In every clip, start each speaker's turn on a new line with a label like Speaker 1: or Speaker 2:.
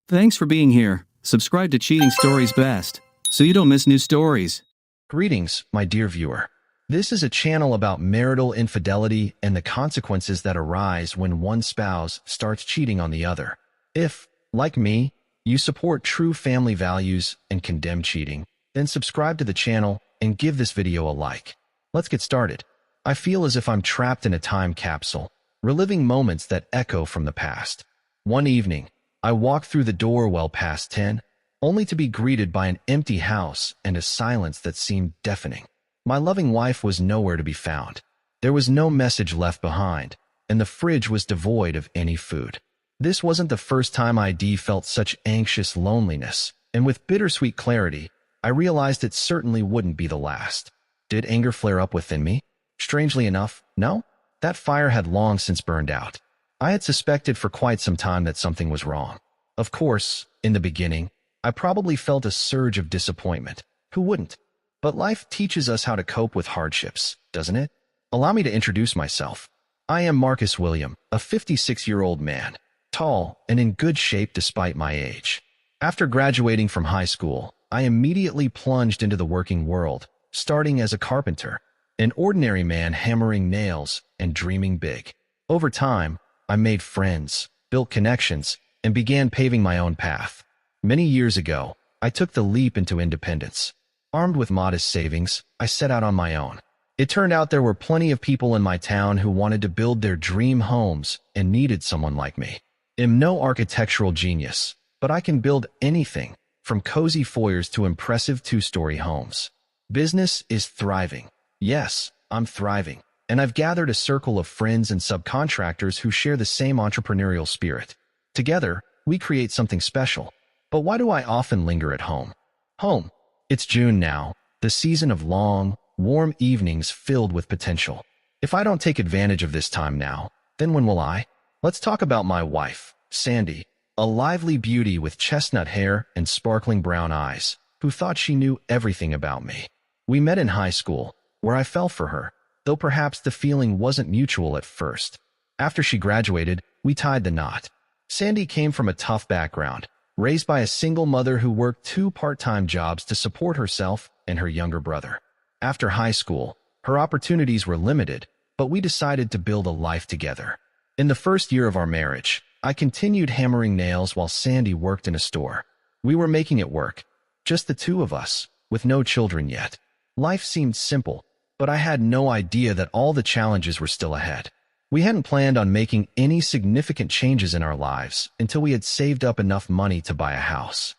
Speaker 1: Thanks for being here. Subscribe to Cheating Stories Best, so you don't miss new stories.
Speaker 2: Greetings, my dear viewer. This is a channel about marital infidelity and the consequences that arise when one spouse starts cheating on the other. If, like me, you support true family values and condemn cheating, then subscribe to the channel and give this video a like. Let's get started. I feel as if I'm trapped in a time capsule, reliving moments that echo from the past. One evening, I walked through the door well past 10, only to be greeted by an empty house and a silence that seemed deafening. My loving wife was nowhere to be found. There was no message left behind, and the fridge was devoid of any food. This wasn't the first time I felt such anxious loneliness, and with bittersweet clarity, I realized it certainly wouldn't be the last. Did anger flare up within me? Strangely enough, no. That fire had long since burned out. I had suspected for quite some time that something was wrong. Of course, in the beginning, I probably felt a surge of disappointment. Who wouldn't? But life teaches us how to cope with hardships, doesn't it? Allow me to introduce myself. I am Marcus William, a 56-year-old man, tall and in good shape despite my age. After graduating from high school, I immediately plunged into the working world, starting as a carpenter, an ordinary man hammering nails and dreaming big. Over time, I made friends, built connections, and began paving my own path. Many years ago, I took the leap into independence. Armed with modest savings, I set out on my own. It turned out there were plenty of people in my town who wanted to build their dream homes and needed someone like me. I'm no architectural genius, but I can build anything, from cozy foyers to impressive two-story homes. Business is thriving. Yes, I'm thriving. And I've gathered a circle of friends and subcontractors who share the same entrepreneurial spirit. Together, we create something special. But why do I often linger at home? Home. It's June now, the season of long, warm evenings filled with potential. If I don't take advantage of this time now, then when will I? Let's talk about my wife, Sandy, a lively beauty with chestnut hair and sparkling brown eyes, who thought she knew everything about me. We met in high school, where I fell for her, though perhaps the feeling wasn't mutual at first. After she graduated, we tied the knot. Sandy came from a tough background, raised by a single mother who worked 2 part-time jobs to support herself and her younger brother. After high school, her opportunities were limited, but we decided to build a life together. In the first year of our marriage, I continued hammering nails while Sandy worked in a store. We were making it work, just the two of us, with no children yet. Life seemed simple, but I had no idea that all the challenges were still ahead. We hadn't planned on making any significant changes in our lives until we had saved up enough money to buy a house.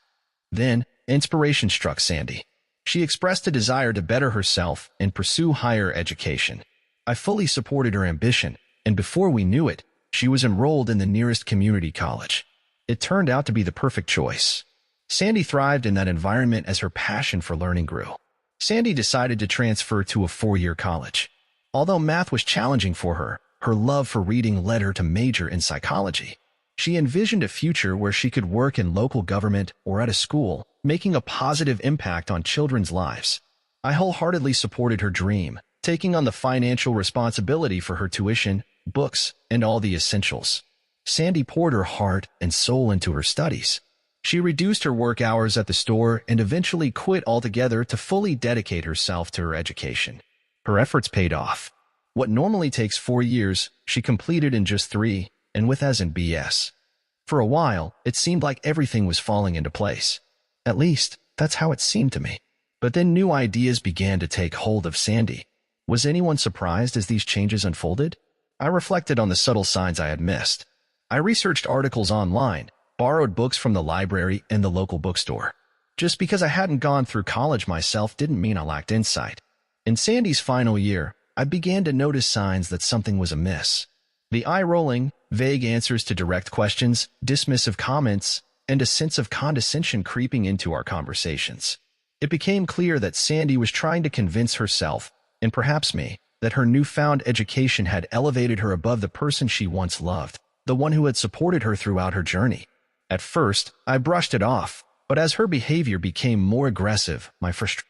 Speaker 2: Then, inspiration struck Sandy. She expressed a desire to better herself and pursue higher education. I fully supported her ambition, and before we knew it, she was enrolled in the nearest community college. It turned out to be the perfect choice. Sandy thrived in that environment as her passion for learning grew. Sandy decided to transfer to a 4-year college. Although math was challenging for her, her love for reading led her to major in psychology. She envisioned a future where she could work in local government or at a school, making a positive impact on children's lives. I wholeheartedly supported her dream, taking on the financial responsibility for her tuition, books, and all the essentials. Sandy poured her heart and soul into her studies. She reduced her work hours at the store and eventually quit altogether to fully dedicate herself to her education. Her efforts paid off. What normally takes 4 years, she completed in just 3, and with as in BS. For a while, it seemed like everything was falling into place. At least, that's how it seemed to me. But then new ideas began to take hold of Sandy. Was anyone surprised as these changes unfolded? I reflected on the subtle signs I had missed. I researched articles online, borrowed books from the library and the local bookstore. Just because I hadn't gone through college myself didn't mean I lacked insight. In Sandy's final year, I began to notice signs that something was amiss. The eye-rolling, vague answers to direct questions, dismissive comments, and a sense of condescension creeping into our conversations. It became clear that Sandy was trying to convince herself, and perhaps me, that her newfound education had elevated her above the person she once loved, the one who had supported her throughout her journey. At first, I brushed it off, but as her behavior became more aggressive,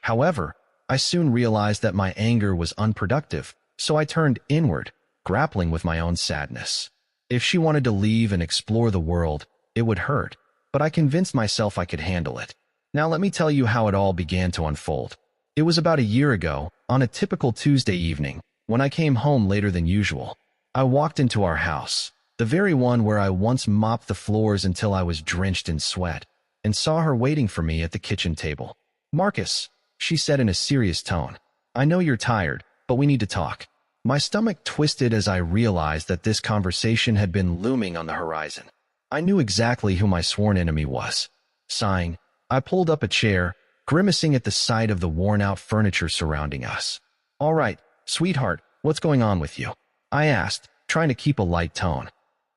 Speaker 2: However, I soon realized that my anger was unproductive, so I turned inward, grappling with my own sadness. If she wanted to leave and explore the world, it would hurt, but I convinced myself I could handle it. Now let me tell you how it all began to unfold. It was about a year ago, on a typical Tuesday evening, when I came home later than usual. I walked into our house, the very one where I once mopped the floors until I was drenched in sweat, and saw her waiting for me at the kitchen table. "Marcus," she said in a serious tone, "I know you're tired, but we need to talk." My stomach twisted as I realized that this conversation had been looming on the horizon. I knew exactly who my sworn enemy was. Sighing, I pulled up a chair, grimacing at the sight of the worn-out furniture surrounding us. "All right, sweetheart, what's going on with you?" I asked, trying to keep a light tone.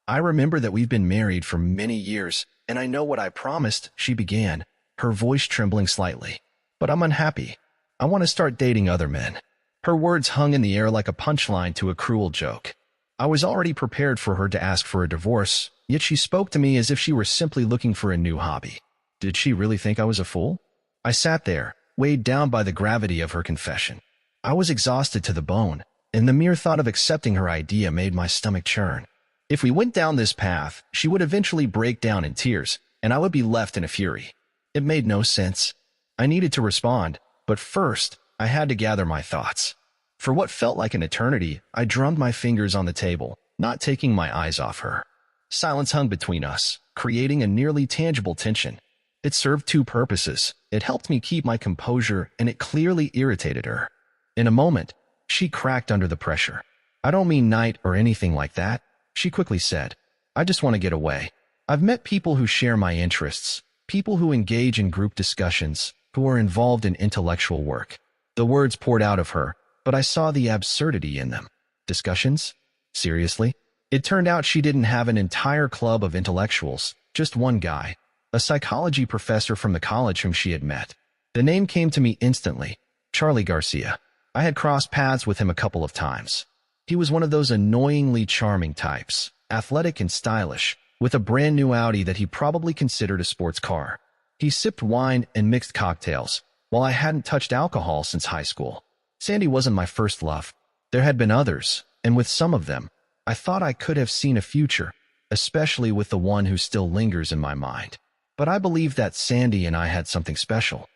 Speaker 2: "I remember that we've been married for many years, and I know what I promised," she began, her voice trembling slightly. "But I'm unhappy. I want to start dating other men." Her words hung in the air like a punchline to a cruel joke. I was already prepared for her to ask for a divorce, yet she spoke to me as if she were simply looking for a new hobby. Did she really think I was a fool? I sat there, weighed down by the gravity of her confession. I was exhausted to the bone, and the mere thought of accepting her idea made my stomach churn. If we went down this path, she would eventually break down in tears, and I would be left in a fury. It made no sense. I needed to respond, but first, I had to gather my thoughts. For what felt like an eternity, I drummed my fingers on the table, not taking my eyes off her. Silence hung between us, creating a nearly tangible tension. It served two purposes. It helped me keep my composure, and it clearly irritated her. In a moment, she cracked under the pressure. "I don't mean night or anything like that," she quickly said. "I just want to get away. I've met people who share my interests, people who engage in group discussions, who are involved in intellectual work." The words poured out of her, but I saw the absurdity in them. Discussions? Seriously? It turned out she didn't have an entire club of intellectuals, just one guy, a psychology professor from the college whom she had met. The name came to me instantly, Charlie Garcia. I had crossed paths with him a couple of times. He was one of those annoyingly charming types, athletic and stylish, with a brand new Audi that he probably considered a sports car. He sipped wine and mixed cocktails, while I hadn't touched alcohol since high school. Sandy wasn't my first love. There had been others, and with some of them, I thought I could have seen a future, especially with the one who still lingers in my mind. But I believed that Sandy and I had something special.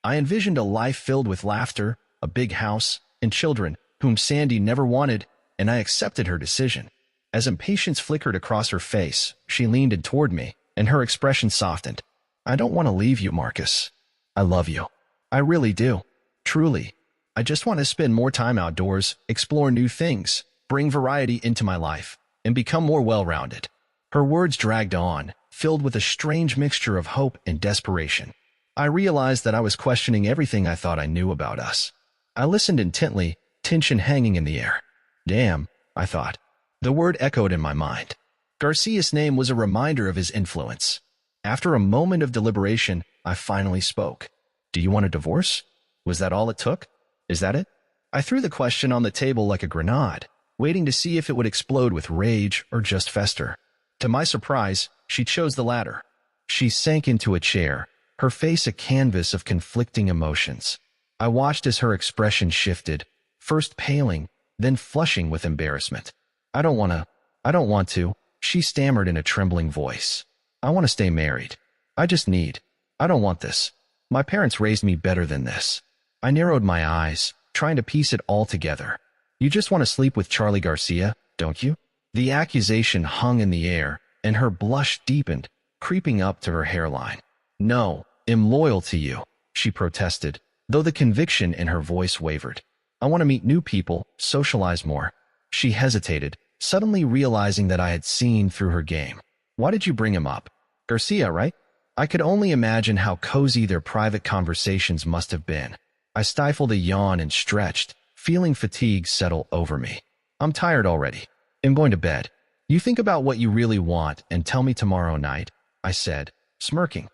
Speaker 2: I envisioned a life filled with laughter, a big house, and children, whom Sandy never wanted, and I accepted her decision. As impatience flickered across her face, she leaned in toward me, and her expression softened. "I don't want to leave you, Marcus. I love you. I really do. Truly. I just want to spend more time outdoors, explore new things, bring variety into my life, and become more well-rounded." Her words dragged on, filled with a strange mixture of hope and desperation. I realized that I was questioning everything I thought I knew about us. I listened intently, tension hanging in the air. Damn, I thought. The word echoed in my mind. Garcia's name was a reminder of his influence. After a moment of deliberation, I finally spoke. "Do you want a divorce? Was that all it took? Is that it?" I threw the question on the table like a grenade, waiting to see if it would explode with rage or just fester. To my surprise, she chose the latter. She sank into a chair, her face a canvas of conflicting emotions. I watched as her expression shifted, first paling, then flushing with embarrassment. I don't want to, she stammered in a trembling voice. "I want to stay married. I don't want this. My parents raised me better than this." I narrowed my eyes, trying to piece it all together. "You just want to sleep with Charlie Garcia, don't you?" The accusation hung in the air, and her blush deepened, creeping up to her hairline. "No, I'm loyal to you," she protested, though the conviction in her voice wavered. "I want to meet new people, socialize more." She hesitated, suddenly realizing that I had seen through her game. "Why did you bring him up? Garcia, right?" I could only imagine how cozy their private conversations must have been. I stifled a yawn and stretched, feeling fatigue settle over me. "I'm tired already. I'm going to bed. You think about what you really want and tell me tomorrow night," I said, smirking.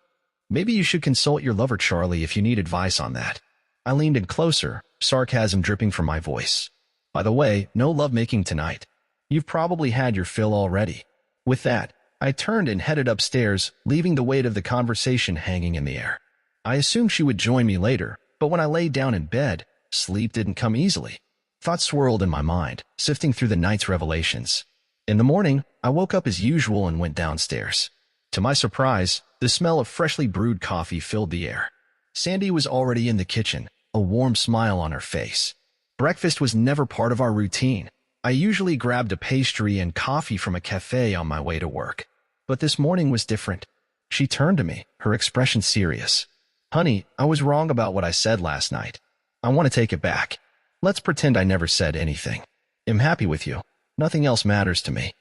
Speaker 2: "Maybe you should consult your lover Charlie if you need advice on that." I leaned in closer, sarcasm dripping from my voice. "By the way, no lovemaking tonight. You've probably had your fill already." With that, I turned and headed upstairs, leaving the weight of the conversation hanging in the air. I assumed she would join me later, but when I lay down in bed, sleep didn't come easily. Thoughts swirled in my mind, sifting through the night's revelations. In the morning, I woke up as usual and went downstairs. To my surprise, the smell of freshly brewed coffee filled the air. Sandy was already in the kitchen, a warm smile on her face. Breakfast was never part of our routine. I usually grabbed a pastry and coffee from a cafe on my way to work. But this morning was different. She turned to me, her expression serious. "Honey, I was wrong about what I said last night. I want to take it back. Let's pretend I never said anything. I'm happy with you. Nothing else matters to me."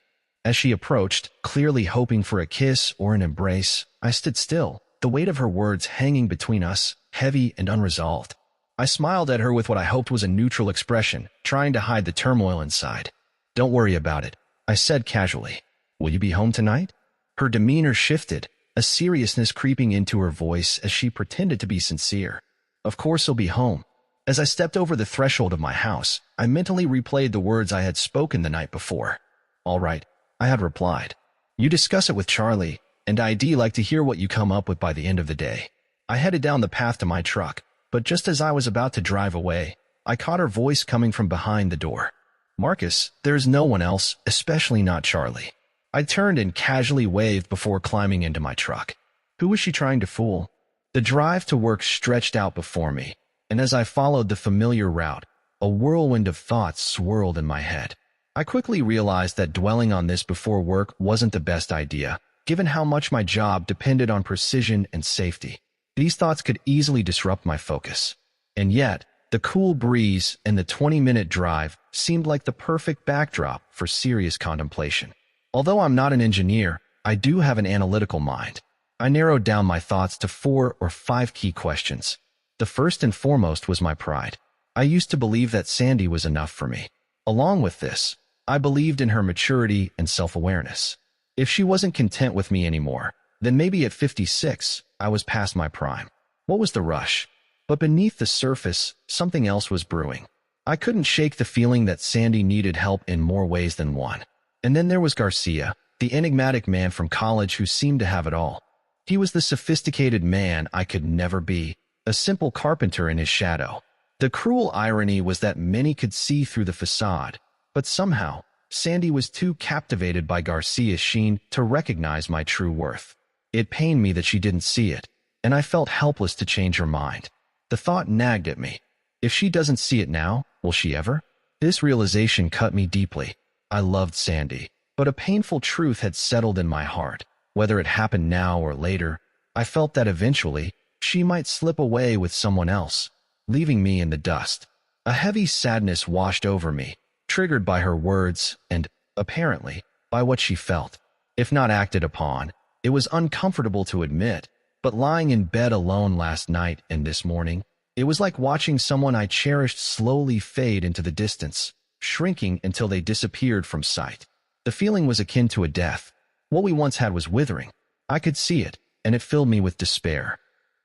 Speaker 2: As she approached, clearly hoping for a kiss or an embrace, I stood still, the weight of her words hanging between us, heavy and unresolved. I smiled at her with what I hoped was a neutral expression, trying to hide the turmoil inside. "Don't worry about it," I said casually. "Will you be home tonight?" Her demeanor shifted, a seriousness creeping into her voice as she pretended to be sincere. "Of course I'll be home." As I stepped over the threshold of my house, I mentally replayed the words I had spoken the night before. "All right," I had replied. "You discuss it with Charlie, and I'd like to hear what you come up with by the end of the day." I headed down the path to my truck, but just as I was about to drive away, I caught her voice coming from behind the door. "Marcus, there's no one else, especially not Charlie." I turned and casually waved before climbing into my truck. Who was she trying to fool? The drive to work stretched out before me, and as I followed the familiar route, a whirlwind of thoughts swirled in my head. I quickly realized that dwelling on this before work wasn't the best idea, given how much my job depended on precision and safety. These thoughts could easily disrupt my focus. And yet, the cool breeze and the 20-minute drive seemed like the perfect backdrop for serious contemplation. Although I'm not an engineer, I do have an analytical mind. I narrowed down my thoughts to 4 or 5 key questions. The first and foremost was my pride. I used to believe that Sandy was enough for me. Along with this, I believed in her maturity and self-awareness. If she wasn't content with me anymore, then maybe at 56, I was past my prime. What was the rush? But beneath the surface, something else was brewing. I couldn't shake the feeling that Sandy needed help in more ways than one. And then there was Garcia, the enigmatic man from college who seemed to have it all. He was the sophisticated man I could never be, a simple carpenter in his shadow. The cruel irony was that many could see through the facade, but somehow, Sandy was too captivated by Garcia's sheen to recognize my true worth. It pained me that she didn't see it, and I felt helpless to change her mind. The thought nagged at me. If she doesn't see it now, will she ever? This realization cut me deeply. I loved Sandy, but a painful truth had settled in my heart. Whether it happened now or later, I felt that eventually, she might slip away with someone else, leaving me in the dust. A heavy sadness washed over me, triggered by her words and, apparently, by what she felt. If not acted upon, it was uncomfortable to admit, but lying in bed alone last night and this morning, it was like watching someone I cherished slowly fade into the distance, shrinking until they disappeared from sight. The feeling was akin to a death. What we once had was withering. I could see it, and it filled me with despair.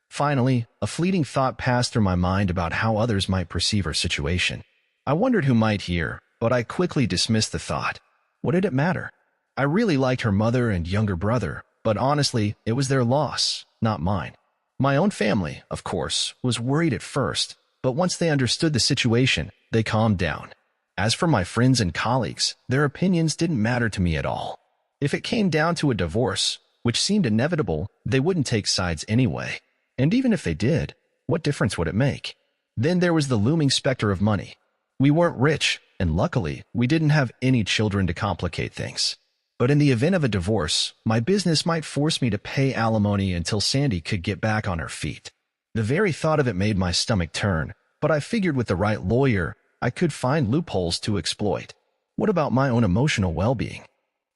Speaker 2: Finally, a fleeting thought passed through my mind about how others might perceive her situation. I wondered who might hear, but I quickly dismissed the thought. What did it matter? I really liked her mother and younger brother, but honestly, it was their loss, not mine. My own family, of course, was worried at first, but once they understood the situation, they calmed down. As for my friends and colleagues, their opinions didn't matter to me at all. If it came down to a divorce, which seemed inevitable, they wouldn't take sides anyway. And even if they did, what difference would it make? Then there was the looming specter of money. We weren't rich, and luckily, we didn't have any children to complicate things. But in the event of a divorce, my business might force me to pay alimony until Sandy could get back on her feet. The very thought of it made my stomach turn, but I figured with the right lawyer, I could find loopholes to exploit. What about my own emotional well-being?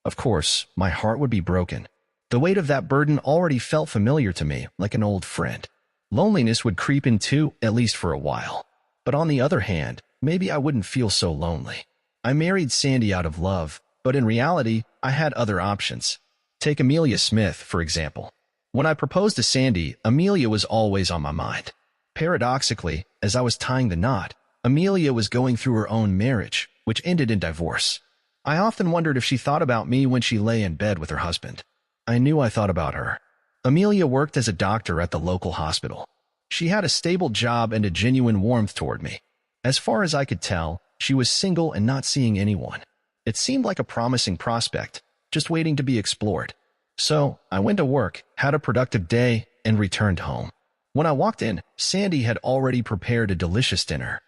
Speaker 2: Of course, my heart would be broken. The weight of that burden already felt familiar to me, like an old friend. Loneliness would creep in too, at least for a while. But on the other hand, maybe I wouldn't feel so lonely. I married Sandy out of love, but in reality, I had other options. Take Amelia Smith, for example. When I proposed to Sandy, Amelia was always on my mind. Paradoxically, as I was tying the knot, Amelia was going through her own marriage, which ended in divorce. I often wondered if she thought about me when she lay in bed with her husband. I knew I thought about her. Amelia worked as a doctor at the local hospital. She had a stable job and a genuine warmth toward me. As far as I could tell, she was single and not seeing anyone. It seemed like a promising prospect, just waiting to be explored. So I went to work, had a productive day, and returned home. When I walked in, Sandy had already prepared a delicious dinner.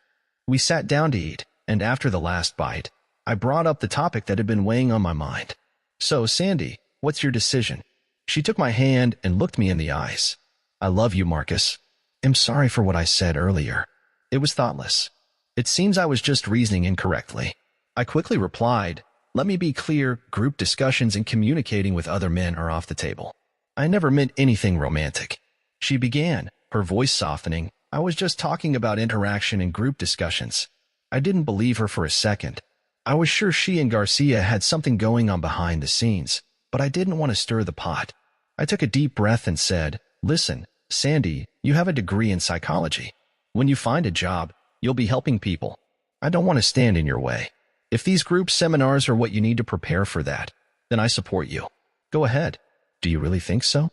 Speaker 2: We sat down to eat, and after the last bite, I brought up the topic that had been weighing on my mind. So, Sandy, what's your decision? She took my hand and looked me in the eyes. I love you, Marcus. I'm sorry for what I said earlier. It was thoughtless. It seems I was just reasoning incorrectly. I quickly replied, let me be clear, group discussions and communicating with other men are off the table. I never meant anything romantic. She began, her voice softening. I was just talking about interaction and group discussions. I didn't believe her for a second. I was sure she and Garcia had something going on behind the scenes, but I didn't want to stir the pot. I took a deep breath and said, listen, Sandy, you have a degree in psychology. When you find a job, you'll be helping people. I don't want to stand in your way. If these group seminars are what you need to prepare for that, then I support you. Go ahead. Do you really think so?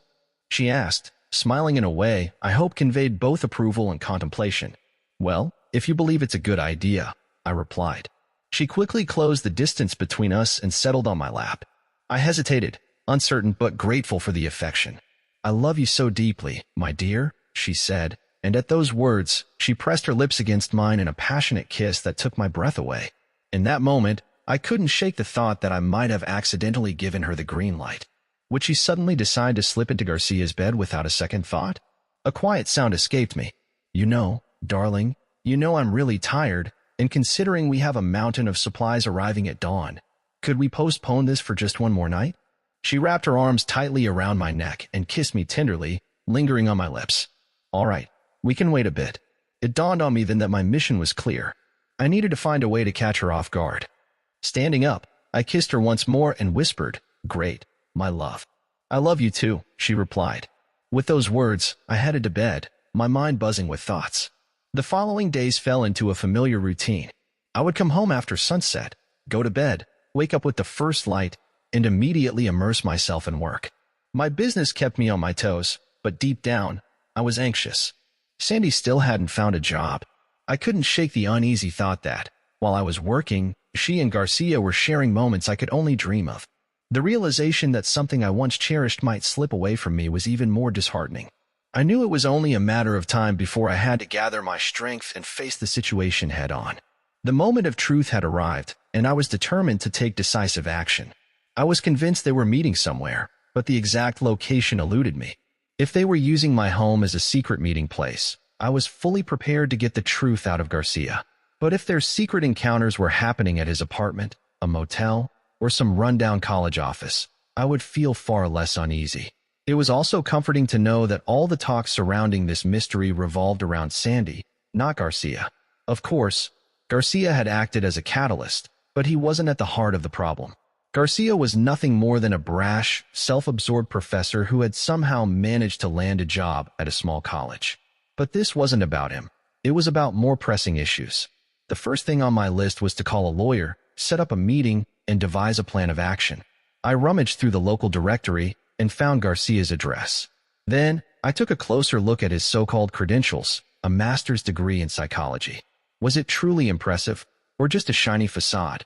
Speaker 2: She asked, smiling in a way I hope conveyed both approval and contemplation. Well, if you believe it's a good idea, I replied. She quickly closed the distance between us and settled on my lap. I hesitated, uncertain but grateful for the affection. I love you so deeply, my dear, she said, and at those words, she pressed her lips against mine in a passionate kiss that took my breath away. In that moment, I couldn't shake the thought that I might have accidentally given her the green light. Would she suddenly decide to slip into Garcia's bed without a second thought? A quiet sound escaped me. You know, darling, you know I'm really tired, and considering we have a mountain of supplies arriving at dawn, could we postpone this for just one more night? She wrapped her arms tightly around my neck and kissed me tenderly, lingering on my lips. All right, we can wait a bit. It dawned on me then that my mission was clear. I needed to find a way to catch her off guard. Standing up, I kissed her once more and whispered, Great, my love. I love you too, she replied. With those words, I headed to bed, my mind buzzing with thoughts. The following days fell into a familiar routine. I would come home after sunset, go to bed, wake up with the first light, and immediately immerse myself in work. My business kept me on my toes, but deep down, I was anxious. Sandy still hadn't found a job. I couldn't shake the uneasy thought that, while I was working, she and Garcia were sharing moments I could only dream of. The realization that something I once cherished might slip away from me was even more disheartening. I knew it was only a matter of time before I had to gather my strength and face the situation head-on. The moment of truth had arrived, and I was determined to take decisive action. I was convinced they were meeting somewhere, but the exact location eluded me. If they were using my home as a secret meeting place, I was fully prepared to get the truth out of Garcia. But if their secret encounters were happening at his apartment, a motel, or some rundown college office, I would feel far less uneasy. It was also comforting to know that all the talk surrounding this mystery revolved around Sandy, not Garcia. Of course, Garcia had acted as a catalyst, but he wasn't at the heart of the problem. Garcia was nothing more than a brash, self-absorbed professor who had somehow managed to land a job at a small college. But this wasn't about him. It was about more pressing issues. The first thing on my list was to call a lawyer, set up a meeting, and devise a plan of action. I rummaged through the local directory and found Garcia's address. Then, I took a closer look at his so-called credentials, a master's degree in psychology. Was it truly impressive, or just a shiny facade?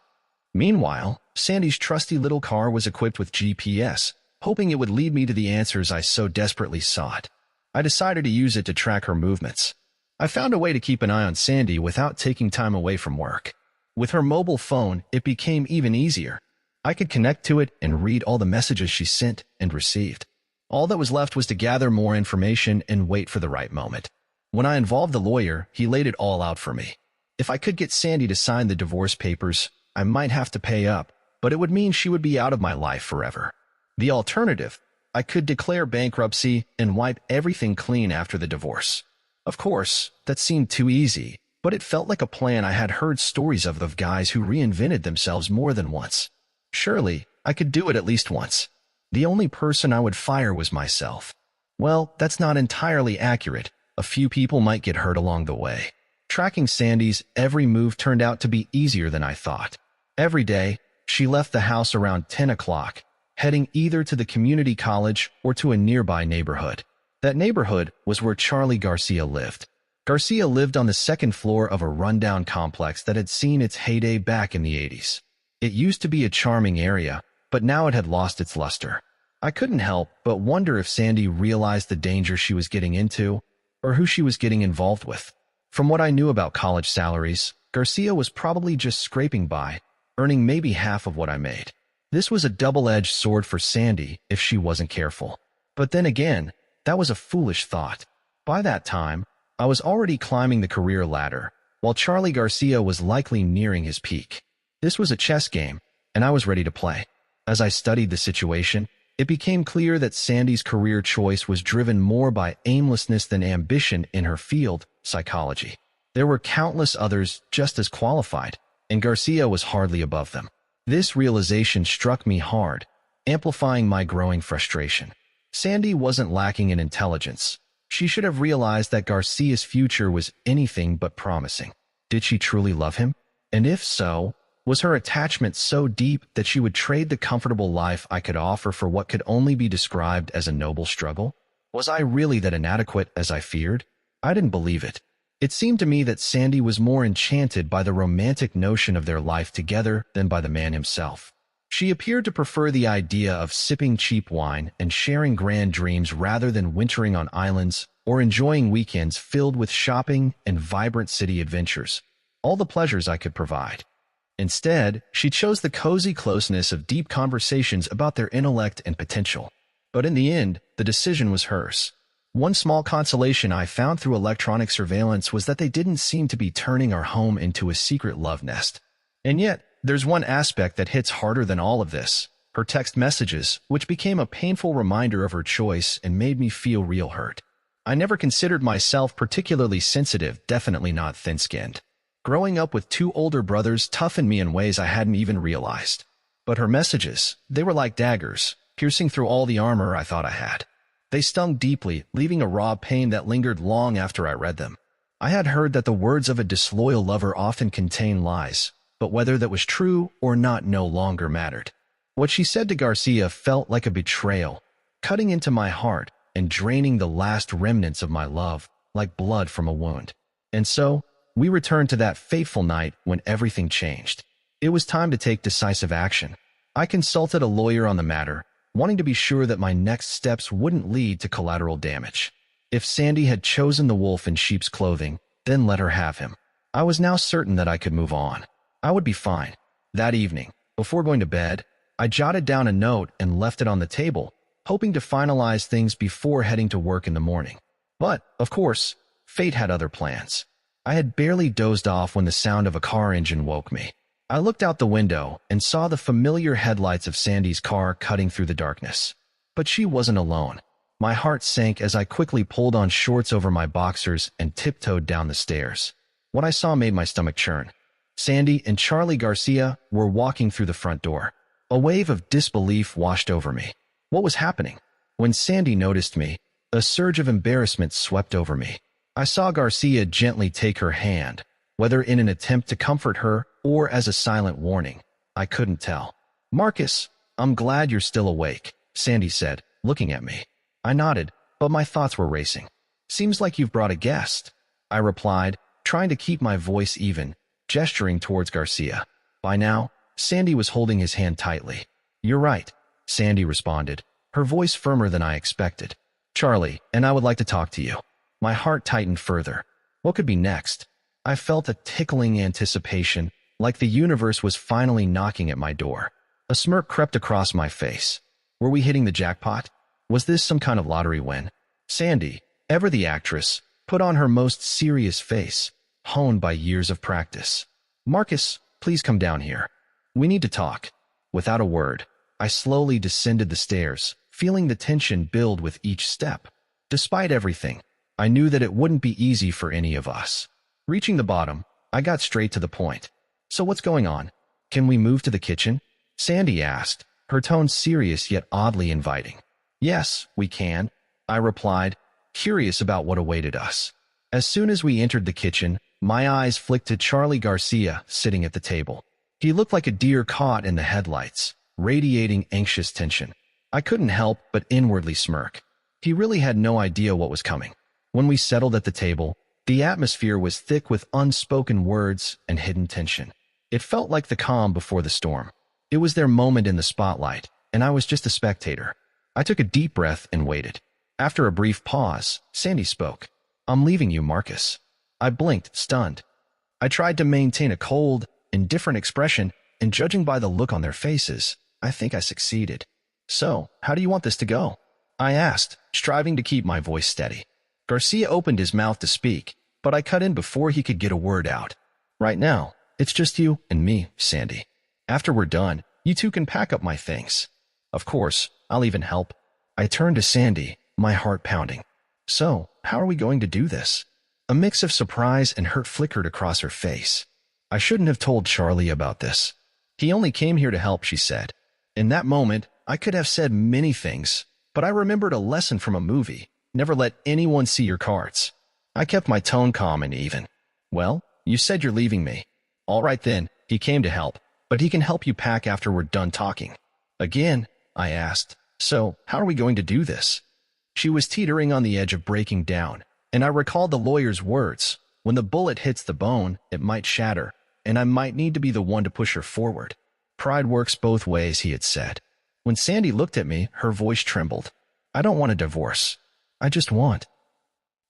Speaker 2: Meanwhile, Sandy's trusty little car was equipped with GPS, hoping it would lead me to the answers I so desperately sought. I decided to use it to track her movements. I found a way to keep an eye on Sandy without taking time away from work. With her mobile phone, it became even easier. I could connect to it and read all the messages she sent and received. All that was left was to gather more information and wait for the right moment. When I involved the lawyer, he laid it all out for me. If I could get Sandy to sign the divorce papers, I might have to pay up, but it would mean she would be out of my life forever. The alternative, I could declare bankruptcy and wipe everything clean after the divorce. Of course, that seemed too easy, but it felt like a plan I had heard stories of guys who reinvented themselves more than once. Surely, I could do it at least once. The only person I would fire was myself. Well, that's not entirely accurate. A few people might get hurt along the way. Tracking Sandy's every move turned out to be easier than I thought. Every day, she left the house around 10 o'clock, heading either to the community college or to a nearby neighborhood. That neighborhood was where Charlie Garcia lived. Garcia lived on the second floor of a rundown complex that had seen its heyday back in the 80s. It used to be a charming area, but now it had lost its luster. I couldn't help but wonder if Sandy realized the danger she was getting into, or who she was getting involved with. From what I knew about college salaries, Garcia was probably just scraping by, earning maybe half of what I made. This was a double-edged sword for Sandy if she wasn't careful. But then again, that was a foolish thought. By that time, I was already climbing the career ladder, while Charlie Garcia was likely nearing his peak. This was a chess game, and I was ready to play. As I studied the situation, it became clear that Sandy's career choice was driven more by aimlessness than ambition in her field, psychology. There were countless others just as qualified, and Garcia was hardly above them. This realization struck me hard, amplifying my growing frustration. Sandy wasn't lacking in intelligence. She should have realized that Garcia's future was anything but promising. Did she truly love him? And if so, was her attachment so deep that she would trade the comfortable life I could offer for what could only be described as a noble struggle? Was I really that inadequate as I feared? I didn't believe it. It seemed to me that Sandy was more enchanted by the romantic notion of their life together than by the man himself. She appeared to prefer the idea of sipping cheap wine and sharing grand dreams rather than wintering on islands or enjoying weekends filled with shopping and vibrant city adventures, all the pleasures I could provide. Instead, she chose the cozy closeness of deep conversations about their intellect and potential. But in the end, the decision was hers. One small consolation I found through electronic surveillance was that they didn't seem to be turning our home into a secret love nest. And yet, there's one aspect that hits harder than all of this: her text messages, which became a painful reminder of her choice and made me feel real hurt. I never considered myself particularly sensitive, definitely not thin-skinned. Growing up with two older brothers toughened me in ways I hadn't even realized. But her messages, they were like daggers, piercing through all the armor I thought I had. They stung deeply, leaving a raw pain that lingered long after I read them. I had heard that the words of a disloyal lover often contain lies, but whether that was true or not no longer mattered. What she said to Garcia felt like a betrayal, cutting into my heart and draining the last remnants of my love, like blood from a wound. And so, we returned to that fateful night when everything changed. It was time to take decisive action. I consulted a lawyer on the matter, wanting to be sure that my next steps wouldn't lead to collateral damage. If Sandy had chosen the wolf in sheep's clothing, then let her have him. I was now certain that I could move on. I would be fine. That evening, before going to bed, I jotted down a note and left it on the table, hoping to finalize things before heading to work in the morning. But, of course, fate had other plans. I had barely dozed off when the sound of a car engine woke me. I looked out the window and saw the familiar headlights of Sandy's car cutting through the darkness. But she wasn't alone. My heart sank as I quickly pulled on shorts over my boxers and tiptoed down the stairs. What I saw made my stomach churn. Sandy and Charlie Garcia were walking through the front door. A wave of disbelief washed over me. What was happening? When Sandy noticed me, a surge of embarrassment swept over me. I saw Garcia gently take her hand, whether in an attempt to comfort her or as a silent warning. I couldn't tell. "Marcus, I'm glad you're still awake," Sandy said, looking at me. I nodded, but my thoughts were racing. "Seems like you've brought a guest," I replied, trying to keep my voice even, gesturing towards Garcia. By now, Sandy was holding his hand tightly. "You're right," Sandy responded, her voice firmer than I expected. "Charlie, and I would like to talk to you." My heart tightened further. What could be next? I felt a tickling anticipation, like the universe was finally knocking at my door. A smirk crept across my face. Were we hitting the jackpot? Was this some kind of lottery win? Sandy, ever the actress, put on her most serious face, honed by years of practice. "Marcus, please come down here. We need to talk." Without a word, I slowly descended the stairs, feeling the tension build with each step. Despite everything, I knew that it wouldn't be easy for any of us. Reaching the bottom, I got straight to the point. "So what's going on? Can we move to the kitchen?" Sandy asked, her tone serious yet oddly inviting. "Yes, we can," I replied, curious about what awaited us. As soon as we entered the kitchen, my eyes flicked to Charlie Garcia sitting at the table. He looked like a deer caught in the headlights, radiating anxious tension. I couldn't help but inwardly smirk. He really had no idea what was coming. When we settled at the table, the atmosphere was thick with unspoken words and hidden tension. It felt like the calm before the storm. It was their moment in the spotlight, and I was just a spectator. I took a deep breath and waited. After a brief pause, Sandy spoke. "I'm leaving you, Marcus." I blinked, stunned. I tried to maintain a cold, indifferent expression, and judging by the look on their faces, I think I succeeded. "So, how do you want this to go?" I asked, striving to keep my voice steady. Garcia opened his mouth to speak, but I cut in before he could get a word out. "Right now, it's just you and me, Sandy. After we're done, you two can pack up my things. Of course, I'll even help." I turned to Sandy, my heart pounding. "So, how are we going to do this?" A mix of surprise and hurt flickered across her face. "I shouldn't have told Charlie about this. He only came here to help," she said. In that moment, I could have said many things, but I remembered a lesson from a movie. Never let anyone see your cards. I kept my tone calm and even. "Well, you said you're leaving me. All right then, he came to help, but he can help you pack after we're done talking." Again, I asked, "So, how are we going to do this?" She was teetering on the edge of breaking down, and I recalled the lawyer's words. When the bullet hits the bone, it might shatter, and I might need to be the one to push her forward. Pride works both ways, he had said. When Sandy looked at me, her voice trembled. "I don't want a divorce. I just want."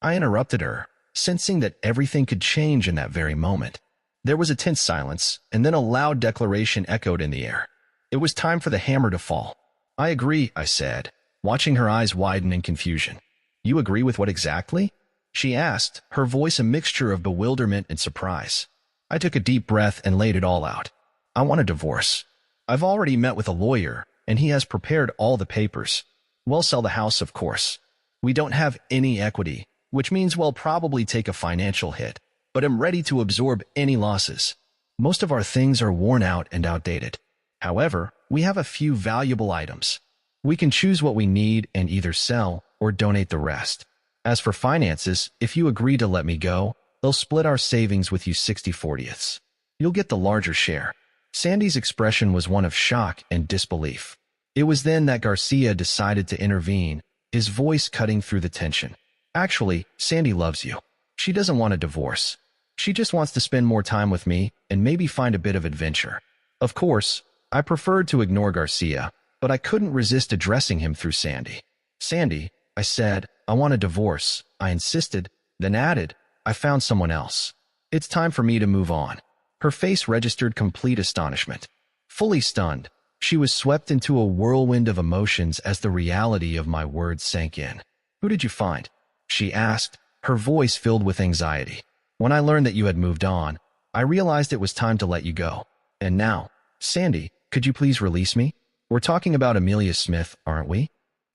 Speaker 2: I interrupted her, sensing that everything could change in that very moment. There was a tense silence, and then a loud declaration echoed in the air. It was time for the hammer to fall. "I agree," I said, watching her eyes widen in confusion. "You agree with what exactly?" she asked, her voice a mixture of bewilderment and surprise. I took a deep breath and laid it all out. "I want a divorce. I've already met with a lawyer, and he has prepared all the papers. We'll sell the house, of course. We don't have any equity, which means we'll probably take a financial hit, but I'm ready to absorb any losses. Most of our things are worn out and outdated. However, we have a few valuable items. We can choose what we need and either sell or donate the rest. As for finances, if you agree to let me go, they'll split our savings with you 60/40ths. You'll get the larger share." Sandy's expression was one of shock and disbelief. It was then that Garcia decided to intervene, his voice cutting through the tension. "Actually, Sandy loves you. She doesn't want a divorce. She just wants to spend more time with me and maybe find a bit of adventure." Of course, I preferred to ignore Garcia, but I couldn't resist addressing him through Sandy. "Sandy," I said, "I want a divorce." I insisted, then added, "I found someone else. It's time for me to move on." Her face registered complete astonishment. Fully stunned, she was swept into a whirlwind of emotions as the reality of my words sank in. "Who did you find?" she asked, her voice filled with anxiety. "When I learned that you had moved on, I realized it was time to let you go. And now, Sandy, could you please release me? We're talking about Amelia Smith, aren't we?"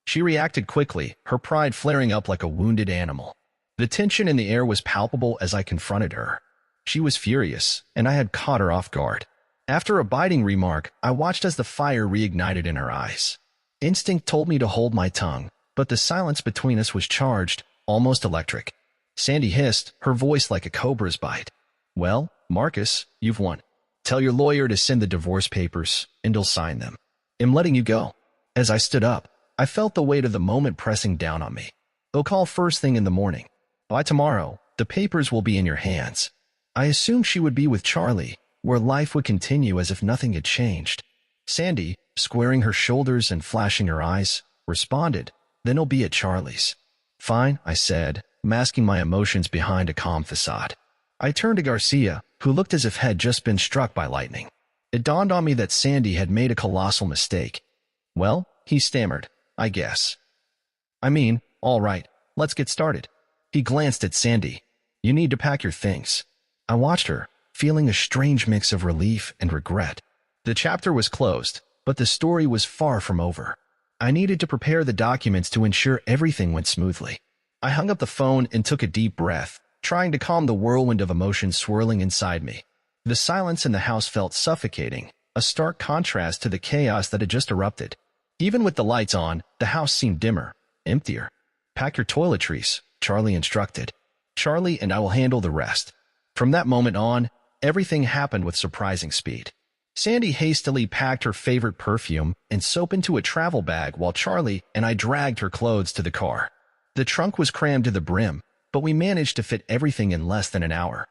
Speaker 2: She reacted quickly, her pride flaring up like a wounded animal. The tension in the air was palpable as I confronted her. She was furious, and I had caught her off guard. After a biting remark, I watched as the fire reignited in her eyes. Instinct told me to hold my tongue, but the silence between us was charged, almost electric. Sandy hissed, her voice like a cobra's bite. "Well, Marcus, you've won. Tell your lawyer to send the divorce papers, and he'll sign them. I'm letting you go." As I stood up, I felt the weight of the moment pressing down on me. "They'll call first thing in the morning. By tomorrow, the papers will be in your hands." I assumed she would be with Charlie, where life would continue as if nothing had changed. Sandy, squaring her shoulders and flashing her eyes, responded, "Then he'll be at Charlie's." "Fine," I said, masking my emotions behind a calm facade. I turned to Garcia, who looked as if had just been struck by lightning. It dawned on me that Sandy had made a colossal mistake. "Well," he stammered, "I guess. I mean, all right, let's get started." He glanced at Sandy. "You need to pack your things." I watched her, feeling a strange mix of relief and regret. The chapter was closed, but the story was far from over. I needed to prepare the documents to ensure everything went smoothly. I hung up the phone and took a deep breath, trying to calm the whirlwind of emotions swirling inside me. The silence in the house felt suffocating, a stark contrast to the chaos that had just erupted. Even with the lights on, the house seemed dimmer, emptier. "Pack your toiletries," Charlie instructed. "Charlie and I will handle the rest." From that moment on, everything happened with surprising speed. Sandy hastily packed her favorite perfume and soap into a travel bag while Charlie and I dragged her clothes to the car. The trunk was crammed to the brim, but we managed to fit everything in less than an hour.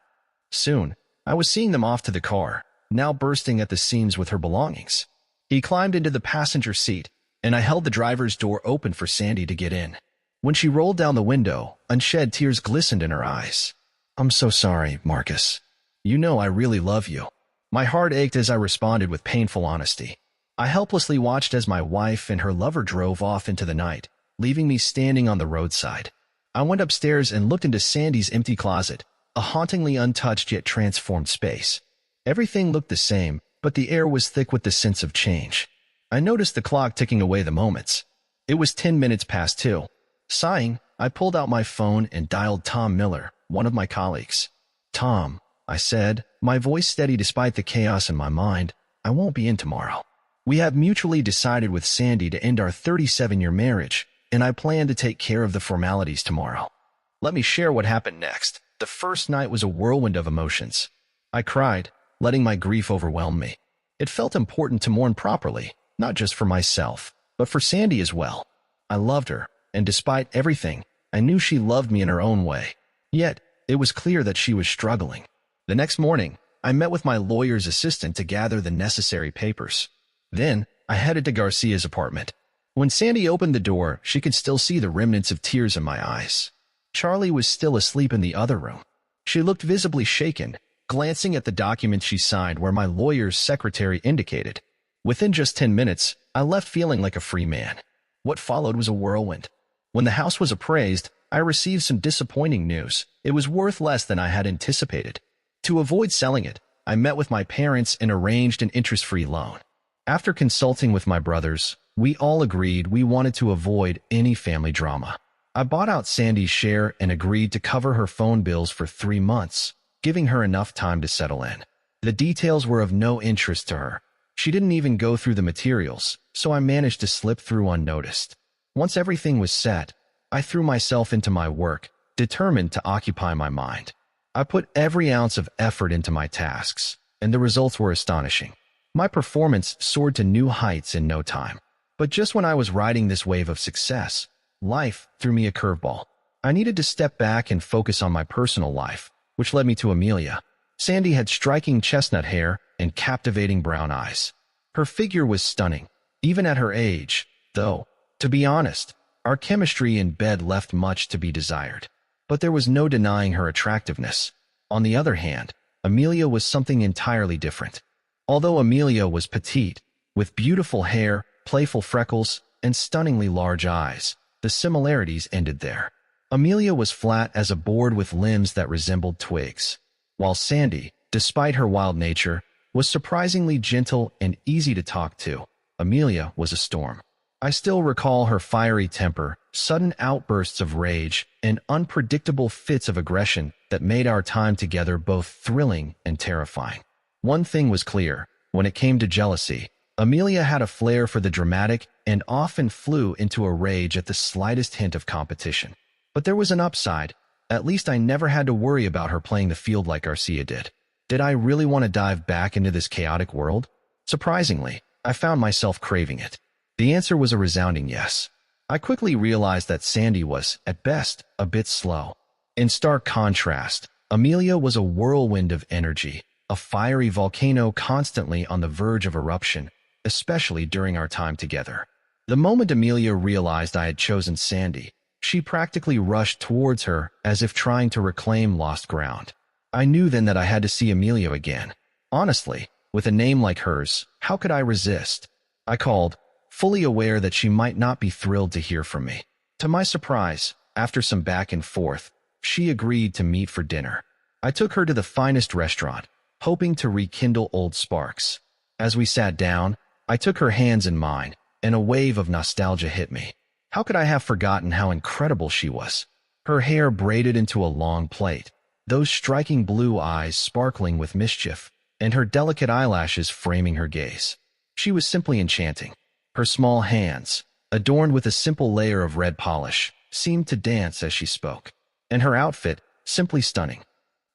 Speaker 2: Soon, I was seeing them off to the car, now bursting at the seams with her belongings. He climbed into the passenger seat, and I held the driver's door open for Sandy to get in. When she rolled down the window, unshed tears glistened in her eyes. "I'm so sorry, Marcus. You know I really love you." My heart ached as I responded with painful honesty. I helplessly watched as my wife and her lover drove off into the night, leaving me standing on the roadside. I went upstairs and looked into Sandy's empty closet, a hauntingly untouched yet transformed space. Everything looked the same, but the air was thick with the sense of change. I noticed the clock ticking away the moments. It was 10 minutes past 2. Sighing, I pulled out my phone and dialed Tom Miller, one of my colleagues. "Tom," I said, my voice steady despite the chaos in my mind, "I won't be in tomorrow. We have mutually decided with Sandy to end our 37-year marriage, and I plan to take care of the formalities tomorrow." Let me share what happened next. The first night was a whirlwind of emotions. I cried, letting my grief overwhelm me. It felt important to mourn properly, not just for myself, but for Sandy as well. I loved her, and despite everything, I knew she loved me in her own way. Yet, it was clear that she was struggling. The next morning, I met with my lawyer's assistant to gather the necessary papers. Then, I headed to Garcia's apartment. When Sandy opened the door, she could still see the remnants of tears in my eyes. Charlie was still asleep in the other room. She looked visibly shaken, glancing at the document she signed where my lawyer's secretary indicated. Within just 10 minutes, I left feeling like a free man. What followed was a whirlwind. When the house was appraised, I received some disappointing news. It was worth less than I had anticipated. To avoid selling it, I met with my parents and arranged an interest-free loan. After consulting with my brothers, we all agreed we wanted to avoid any family drama. I bought out Sandy's share and agreed to cover her phone bills for 3 months, giving her enough time to settle in. The details were of no interest to her. She didn't even go through the materials, so I managed to slip through unnoticed. Once everything was set, I threw myself into my work, determined to occupy my mind. I put every ounce of effort into my tasks, and the results were astonishing. My performance soared to new heights in no time. But just when I was riding this wave of success, life threw me a curveball. I needed to step back and focus on my personal life, which led me to Amelia. Sandy had striking chestnut hair and captivating brown eyes. Her figure was stunning, even at her age, though, to be honest, our chemistry in bed left much to be desired. But there was no denying her attractiveness. On the other hand, Amelia was something entirely different. Although Amelia was petite, with beautiful hair, playful freckles, and stunningly large eyes, the similarities ended there. Amelia was flat as a board with limbs that resembled twigs, while Sandy, despite her wild nature, was surprisingly gentle and easy to talk to. Amelia was a storm. I still recall her fiery temper, sudden outbursts of rage, and unpredictable fits of aggression that made our time together both thrilling and terrifying. One thing was clear: when it came to jealousy, Amelia had a flair for the dramatic and often flew into a rage at the slightest hint of competition. But there was an upside. At least I never had to worry about her playing the field like Garcia did. Did I really want to dive back into this chaotic world? Surprisingly, I found myself craving it. The answer was a resounding yes. I quickly realized that Sandy was, at best, a bit slow. In stark contrast, Amelia was a whirlwind of energy, a fiery volcano constantly on the verge of eruption, especially during our time together. The moment Amelia realized I had chosen Sandy, she practically rushed towards her as if trying to reclaim lost ground. I knew then that I had to see Amelia again. Honestly, with a name like hers, how could I resist? I called, fully aware that she might not be thrilled to hear from me. To my surprise, after some back and forth, she agreed to meet for dinner. I took her to the finest restaurant, hoping to rekindle old sparks. As we sat down, I took her hands in mine, and a wave of nostalgia hit me. How could I have forgotten how incredible she was? Her hair braided into a long plait, those striking blue eyes sparkling with mischief, and her delicate eyelashes framing her gaze. She was simply enchanting. Her small hands, adorned with a simple layer of red polish, seemed to dance as she spoke. And her outfit, simply stunning.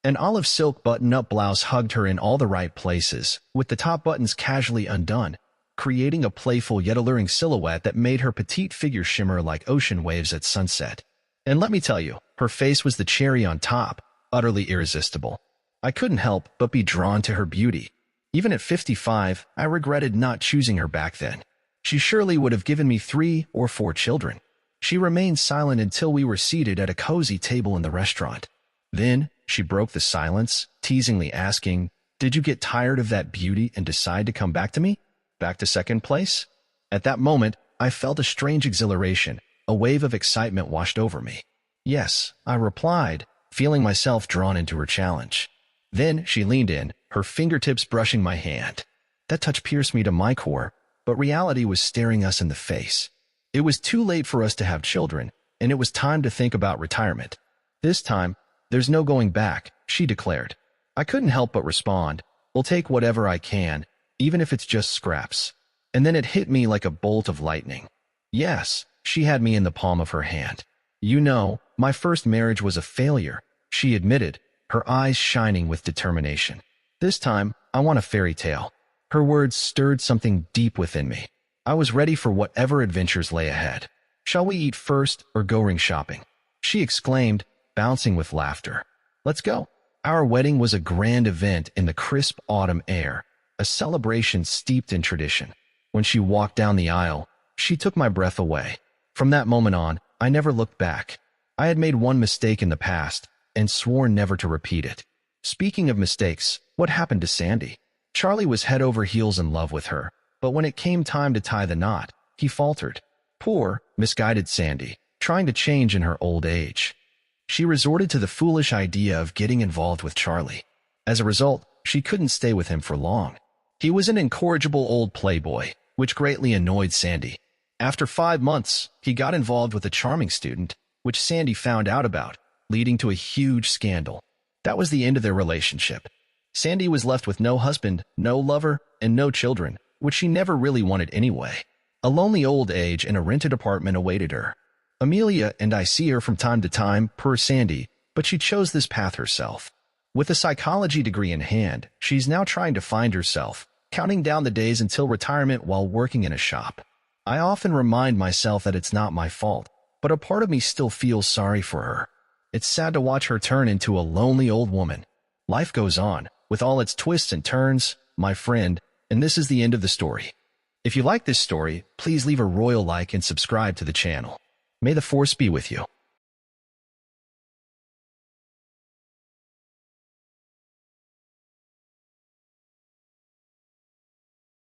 Speaker 2: An olive silk button-up blouse hugged her in all the right places, with the top buttons casually undone, creating a playful yet alluring silhouette that made her petite figure shimmer like ocean waves at sunset. And let me tell you, her face was the cherry on top, utterly irresistible. I couldn't help but be drawn to her beauty. Even at 55, I regretted not choosing her back then. She surely would have given me 3 or 4 children. She remained silent until we were seated at a cozy table in the restaurant. Then she broke the silence, teasingly asking, "Did you get tired of that beauty and decide to come back to me? Back to second place?" At that moment, I felt a strange exhilaration. A wave of excitement washed over me. "Yes," I replied, feeling myself drawn into her challenge. Then she leaned in, her fingertips brushing my hand. That touch pierced me to my core, but reality was staring us in the face. It was too late for us to have children, and it was time to think about retirement. "This time, there's no going back," she declared. I couldn't help but respond, "We'll take whatever I can, even if it's just scraps." And then it hit me like a bolt of lightning. Yes, she had me in the palm of her hand. "You know, my first marriage was a failure," she admitted, her eyes shining with determination. "This time, I want a fairy tale." Her words stirred something deep within me. I was ready for whatever adventures lay ahead. "Shall we eat first or go ring shopping?" she exclaimed, bouncing with laughter. "Let's go." Our wedding was a grand event in the crisp autumn air, a celebration steeped in tradition. When she walked down the aisle, she took my breath away. From that moment on, I never looked back. I had made one mistake in the past and swore never to repeat it. Speaking of mistakes, what happened to Sandy? Charlie was head over heels in love with her, but when it came time to tie the knot, he faltered. Poor, misguided Sandy, trying to change in her old age. She resorted to the foolish idea of getting involved with Charlie. As a result, she couldn't stay with him for long. He was an incorrigible old playboy, which greatly annoyed Sandy. After 5 months, he got involved with a charming student, which Sandy found out about, leading to a huge scandal. That was the end of their relationship. Sandy was left with no husband, no lover, and no children, which she never really wanted anyway. A lonely old age in a rented apartment awaited her. Amelia and I see her from time to time, per Sandy, but she chose this path herself. With a psychology degree in hand, she's now trying to find herself, counting down the days until retirement while working in a shop. I often remind myself that it's not my fault, but a part of me still feels sorry for her. It's sad to watch her turn into a lonely old woman. Life goes on, with all its twists and turns, my friend, and this is the end of the story. If you like this story, please leave a royal like and subscribe to the channel. May the force be with you.